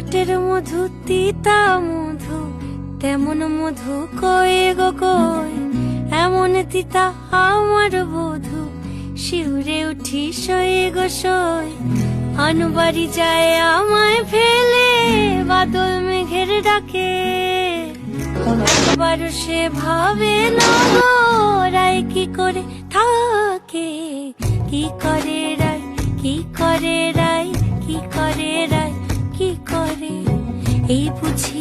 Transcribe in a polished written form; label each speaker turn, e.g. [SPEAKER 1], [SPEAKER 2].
[SPEAKER 1] ঠোঁটের মধু তিতা মধু, তেমন মধু কয়ে গো কই, এমন তিতা আমার বধু, শিউরে উঠি সয়ে গো সই। আনবাড়ি যায় আমায় ফেলে, বাদল মেঘের ডাকে, একবারও সে ভাবে না গো রায় কি করে থাকে। কি করে রায়, কি করে রায়, কি করে রায়, কি করে, এই বুঝি